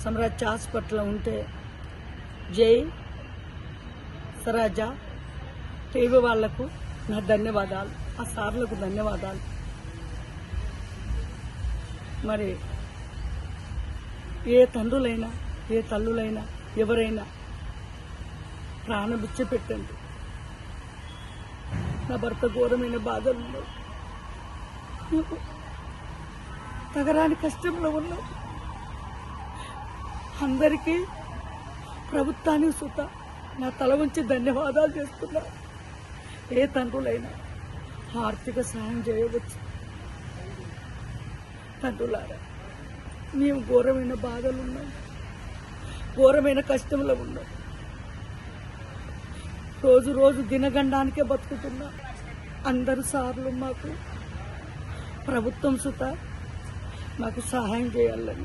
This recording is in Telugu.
సమ్రాజ్ హాస్పిటల్లో ఉంటే జై సరాజ టీవీ వాళ్లకు నా ధన్యవాదాలు, ఆ సార్లకు ధన్యవాదాలు. మరి ఏ తండ్రులైనా ఏ తల్లులైనా ఎవరైనా ప్రాణం విడిచిపెట్టండి. నా భర్త ఘోరమైన బాధలు ఉన్నాయి, తగరాని కష్టంలో ఉన్నాం. అందరికీ ప్రభుత్వానికి సుత నా తల ఉంచి ధన్యవాదాలు చేస్తున్నా. ఏ తండ్రులైనా ఆర్థిక సహాయం చేయవచ్చు. తండ్రులారా, మేము ఘోరమైన బాధలు ఉన్నాం, ఘోరమైన కష్టంలో ఉన్నాం. రోజు రోజు దినగండానికే బతుకుతున్నాం. అందరు సార్లు మాకు ప్రభుత్వం సుత మాకు సహాయం చేయాలని